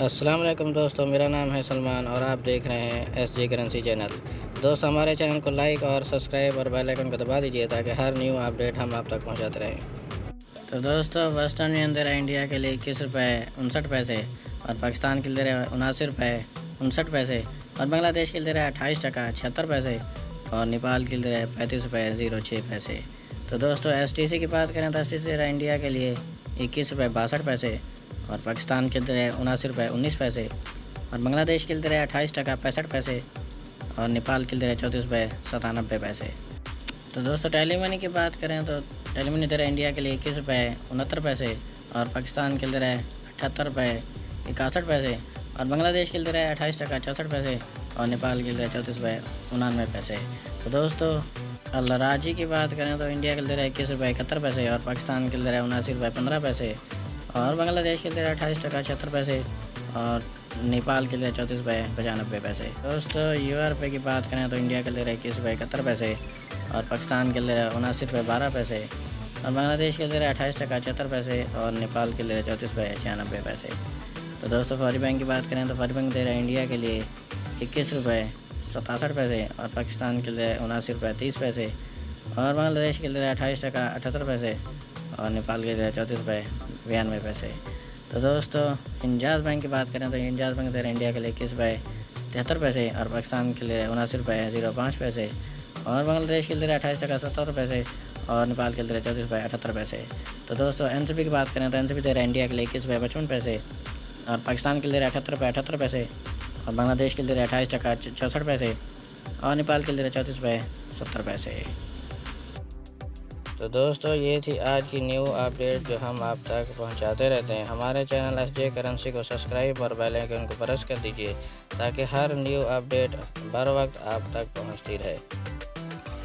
अस्सलाम वालेकुम दोस्तों, मेरा नाम है सलमान और आप देख रहे हैं एसजे करेंसी चैनल। दोस्त हमारे चैनल को लाइक और सब्सक्राइब और बेल आइकन को दबा दीजिए ताकि हर न्यू अपडेट हम आप तक पहुंचाते रहें। तो दोस्तों वेस्टर्न यूनियन दे रहा है इंडिया के लिए 21 रुपये 59 पैसे और पाकिस्तान के लिए दे रहा है 79 रुपये 59 पैसे और बांग्लादेश के लिए दे रहा है 28 टका 76 पैसे और नेपाल के लिए दे रहा है 35 रुपये 06 पैसे। तो दोस्तों STC की बात करें तो STC दे रहा है इंडिया के लिए 21 रुपये 62 पैसे और पाकिस्तान के लिए दे रहा है 79 रुपये 19 पैसे और बांग्लादेश के लिए दे रहा है 28 टका 65 पैसे और नेपाल के लिए दे रहा है 34 रुपये 97 पैसे। तो दोस्तों टेली मनी की बात करें तो टेली मनी दे रहा है इंडिया के लिए 21 रुपये 69 पैसे और पाकिस्तान के लिए दे रहा है 78 रुपये 61 पैसे और बांग्लादेश के लिए दे रहा है 28 टका 64 पैसे और नेपाल के लिए 34 रुपये 99 पैसे। तो दोस्तों अल्लाराजी की बात करें तो इंडिया के लिए दे रहा है 21 रुपये 71 पैसे और पाकिस्तान के लिए दे रहा है 79 रुपये 15 पैसे और बांग्लादेश के लिए 28 टका 76 पैसे और नेपाल के लिए 34 रुपये 95 पैसे। दोस्तों UR की बात करें तो इंडिया के लिए 21 रुपये 71 पैसे और पाकिस्तान के लिए 79 रुपये 12 पैसे और बांग्लादेश के लिए 28 टका 74 पैसे और नेपाल के लिए 34 रुपये 96 पैसे। तो दोस्तों फौरी बैंक की बात करें तो फौरी बैंक दे रहा है इंडिया के लिए 21 रुपये 67 पैसे और पाकिस्तान के लिए 79 रुपये 30 पैसे और बांग्लादेश के लिए 28 टका 78 पैसे और नेपाल के लिए 34 रुपये 92 पैसे। तो दोस्तों इंजाज बैंक की बात करें तो इंजाज बैंक दे रहा है इंडिया के लिए 21 रुपये 73 पैसे और पाकिस्तान के लिए 79 रुपये 05 पैसे और बांग्लादेश के लिए 28 टका 70 पैसे और नेपाल के लिए 34 रुपये 78 पैसे। तो दोस्तों NCB की बात करें तो NCB दे रहा है इंडिया के लिए 21 रुपये 55 पैसे और पाकिस्तान के लिए 78 रुपये 78 पैसे और बांग्लादेश के लिए 28 टका 64 पैसे और नेपाल के लिए 34 रुपये 70 पैसे। तो दोस्तों ये थी आज की न्यू अपडेट जो हम आप तक पहुंचाते रहते हैं। हमारे चैनल SJ करेंसी को सब्सक्राइब और बेल आइकन को प्रेस कर दीजिए ताकि हर न्यू अपडेट बर वक्त आप तक पहुंचती रहे।